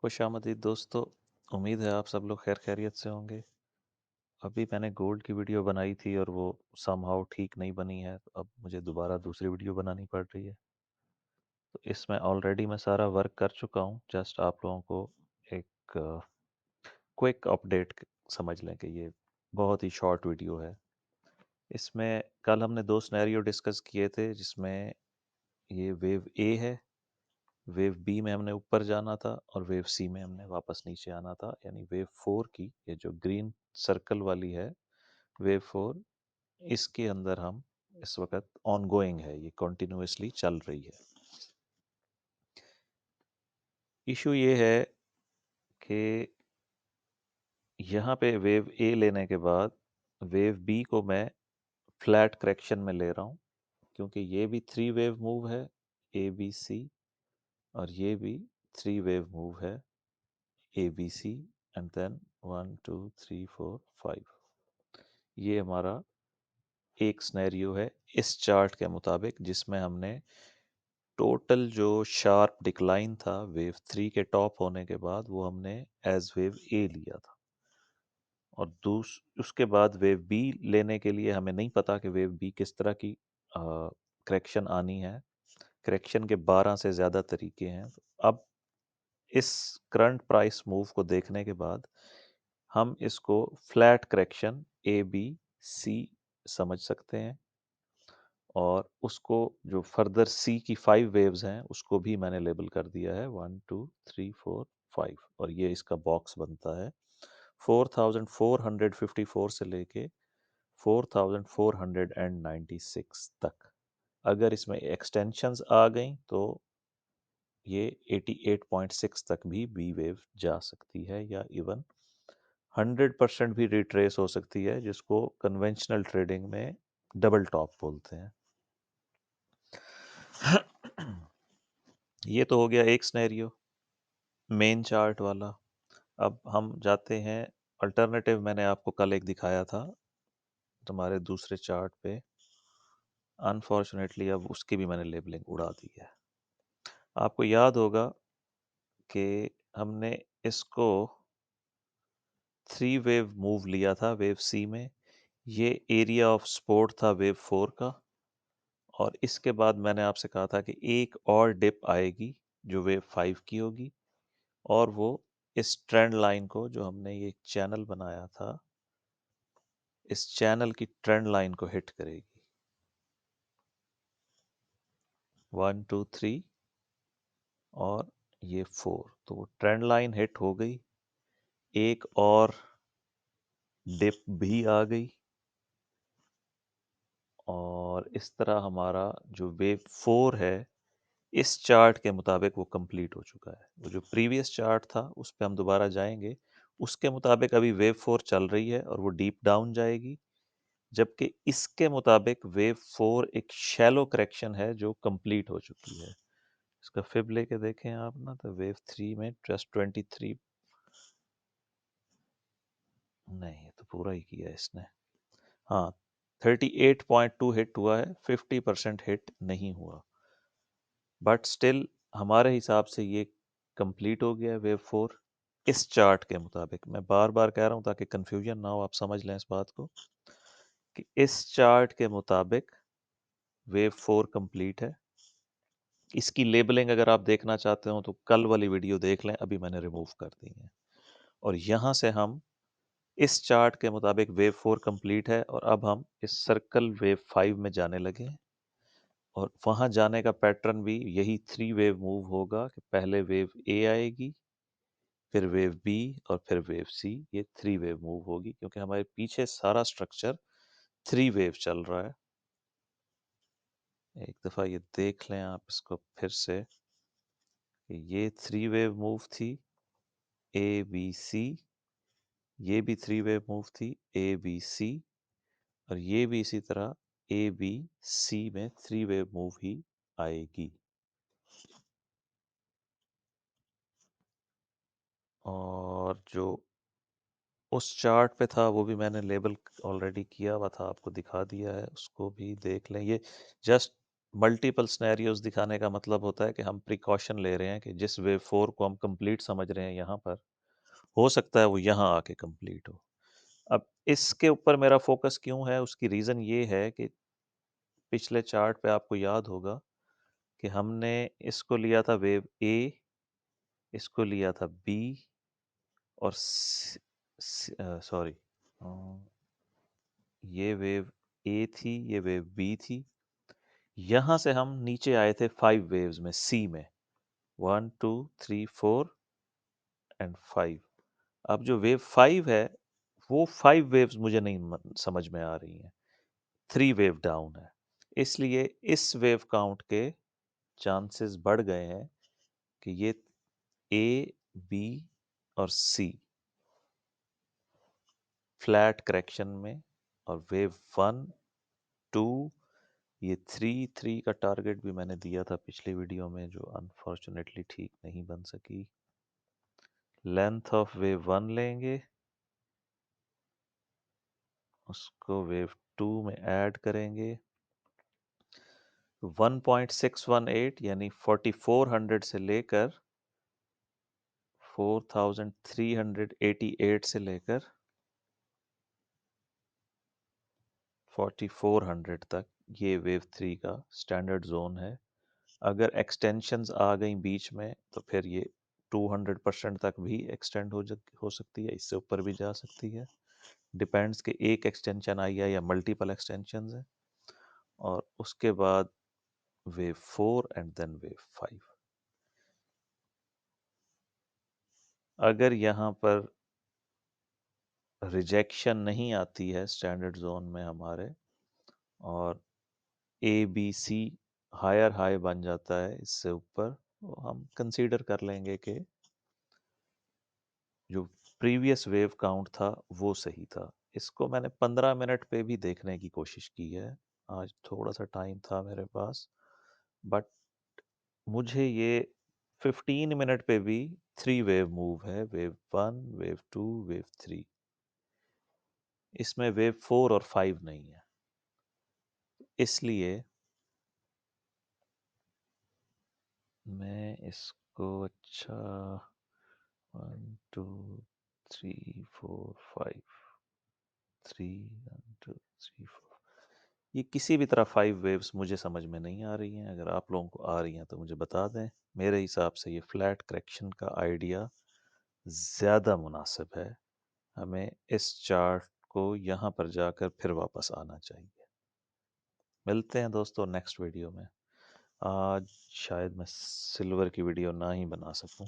खुशामदीद दोस्तों। उम्मीद है आप सब लोग खैर खैरियत से होंगे। अभी मैंने गोल्ड की वीडियो बनाई थी और वो समहाउ ठीक नहीं बनी है, तो अब मुझे दोबारा दूसरी वीडियो बनानी पड़ रही है। तो इसमें ऑलरेडी मैं सारा वर्क कर चुका हूँ। जस्ट आप लोगों को एक क्विक अपडेट समझ लें कि ये बहुत ही शॉर्ट वीडियो है। इसमें कल हमने दो सिनेरियो डिस्कस किए थे, जिसमें ये वेव ए है, वेव बी में हमने ऊपर जाना था और वेव सी में हमने वापस नीचे आना था। यानी वेव फोर की ये जो ग्रीन सर्कल वाली है, वेव फोर, इसके अंदर हम इस वक्त ऑनगोइंग है, ये कंटिन्यूअसली चल रही है। इशू ये है कि यहाँ पे वेव ए लेने के बाद वेव बी को मैं फ्लैट करेक्शन में ले रहा हूँ, क्योंकि ये भी थ्री वेव मूव है, ए बी सी, और ये भी थ्री वेव मूव है, A B C, and then 1 2 3 4 5। ये हमारा एक स्नैरियो है इस चार्ट के मुताबिक, जिसमें हमने टोटल जो शार्प डिक्लाइन था वेव थ्री के टॉप होने के बाद, वो हमने एज वेव ए लिया था। और उसके बाद वेव बी लेने के लिए हमें नहीं पता कि वेव बी किस तरह की करेक्शन आनी है। करेक्शन के 12 से ज़्यादा तरीके हैं। अब इस करंट प्राइस मूव को देखने के बाद हम इसको flat correction A B C समझ सकते हैं, और उसको जो फर्दर सी की 5 वेव्स हैं उसको भी मैंने लेबल कर दिया है 1 2 3 4 5, और ये इसका बॉक्स बनता है 4454 से लेके 4496 तक। अगर इसमें एक्सटेंशंस आ गई तो ये 88.6 तक भी बी वेव जा सकती है, या इवन 100% भी रिट्रेस हो सकती है, जिसको कन्वेंशनल ट्रेडिंग में डबल टॉप बोलते हैं। ये तो हो गया एक सिनेरियो, मेन चार्ट वाला। अब हम जाते हैं अल्टरनेटिव। मैंने आपको कल एक दिखाया था तुम्हारे दूसरे चार्ट पे, अनफॉर्चुनेटली अब उसकी भी मैंने लेबलिंग उड़ा दी है। आपको याद होगा कि हमने इसको थ्री वेव मूव लिया था वेव सी में। ये एरिया ऑफ सपोर्ट था वेव फोर का, और इसके बाद मैंने आपसे कहा था कि एक और डिप आएगी जो वेव फाइव की होगी, और वो इस ट्रेंड लाइन को, जो हमने ये चैनल बनाया था, इस चैनल की ट्रेंड लाइन को हिट करेगी। 1 2 3 और ये 4, तो वो ट्रेंड लाइन हिट हो गई। एक और डिप भी आ गई, और इस तरह हमारा जो वेव फोर है इस चार्ट के मुताबिक वो कंप्लीट हो चुका है। वो जो प्रीवियस चार्ट था उस पर हम दोबारा जाएंगे, उसके मुताबिक अभी वेव फोर चल रही है और वो डीप डाउन जाएगी, जबकि इसके मुताबिक वेव फोर एक शैलो करेक्शन है जो कंप्लीट हो चुकी है। इसका फिब लेके देखें आप ना, तो वेव थ्री में जस्ट 23, नहीं ये तो पूरा ही किया है इसने, हाँ 38.2 हिट हुआ है, 50% हिट नहीं हुआ, बट स्टिल हमारे हिसाब से ये कंप्लीट हो गया है वेव फोर इस चार्ट के मुताबिक। मैं बार बार कह रहा हूँ ताकि कंफ्यूजन ना हो, आप समझ लें इस बात को कि इस चार्ट के मुताबिक वेव फोर कंप्लीट है। इसकी लेबलिंग अगर आप देखना चाहते हो तो कल वाली वीडियो देख लें, अभी मैंने रिमूव कर दी है। और यहाँ से हम इस चार्ट के मुताबिक वेव फोर कंप्लीट है, और अब हम इस सर्कल वेव फाइव में जाने लगे हैं। और वहाँ जाने का पैटर्न भी यही थ्री वेव मूव होगा कि पहले वेव ए आएगी, फिर वेव बी, और फिर वेव सी। ये थ्री वेव मूव होगी, क्योंकि हमारे पीछे सारा स्ट्रक्चर थ्री वेव चल रहा है। एक दफ़ा ये देख लें आप इसको फिर से कि ये थ्री वेव मूव थी ए बी सी, ये भी थ्री वेव मूव थी ए बी सी, और ये भी इसी तरह ए बी सी में थ्री वेव मूव ही आएगी। और जो उस चार्ट पे था वो भी मैंने लेबल ऑलरेडी किया हुआ था, आपको दिखा दिया है, उसको भी देख लें। ये जस्ट मल्टीपल सिनेरियोज दिखाने का मतलब होता है कि हम प्रिकॉशन ले रहे हैं कि जिस वेव 4 को हम कंप्लीट समझ रहे हैं यहाँ पर, हो सकता है वो यहाँ आके कंप्लीट हो। अब इसके ऊपर मेरा फोकस क्यों है, उसकी रीज़न ये है कि पिछले चार्ट पे आपको याद होगा कि हमने इसको लिया था वेव ए, इसको लिया था बी, और सॉरी, ये वेव ए थी, ये वेव बी थी। यहाँ से हम नीचे आए थे 5 वेव्स में, सी में, 1 2 3 4 एंड 5। अब जो वेव 5 है, वो 5 वेव्स मुझे नहीं समझ में आ रही हैं, 3 वेव डाउन है। इसलिए इस वेव काउंट के चांसेस बढ़ गए हैं कि ये ए, बी और सी फ्लैट करेक्शन में, और वेव 1 2, ये 3 का टारगेट भी मैंने दिया था पिछली वीडियो में, जो अनफॉर्चुनेटली ठीक नहीं बन सकी। लेंथ ऑफ वेव 1 लेंगे, उसको वेव 2 में ऐड करेंगे, 1.618 यानी 4400 से लेकर 4388 से लेकर 4400 तक ये वेव 3 का स्टैंडर्ड जोन है। अगर एक्सटेंशंस आ गई बीच में तो फिर ये 200% तक भी एक्सटेंड हो सकती है, इससे ऊपर भी जा सकती है। डिपेंड्स कि एक एक्सटेंशन आई है या मल्टीपल एक्सटेंशंस हैं। और उसके बाद वेव 4 एंड देन वेव 5। अगर यहाँ पर रिजेक्शन नहीं आती है स्टैंडर्ड जोन में हमारे, और A B C higher high बन जाता है इससे ऊपर, तो हम कंसीडर कर लेंगे कि जो प्रीवियस वेव काउंट था वो सही था। इसको मैंने 15 मिनट पे भी देखने की कोशिश की है, आज थोड़ा सा टाइम था मेरे पास, बट मुझे ये 15 मिनट पे भी 3 वेव मूव है, वेव 1 वेव 2 वेव 3। इसमें वेव 4 और 5 नहीं है, इसलिए मैं इसको अच्छा 1 2 3 4 5 3 1 2 3 4, ये किसी भी तरह 5 वेव्स मुझे समझ में नहीं आ रही हैं। अगर आप लोगों को आ रही हैं तो मुझे बता दें। मेरे हिसाब से ये फ्लैट करेक्शन का आइडिया ज़्यादा मुनासिब है। हमें इस चार्ट को यहाँ पर जाकर फिर वापस आना चाहिए। मिलते हैं दोस्तों नेक्स्ट वीडियो में। आज शायद मैं सिल्वर की वीडियो ना ही बना सकूं।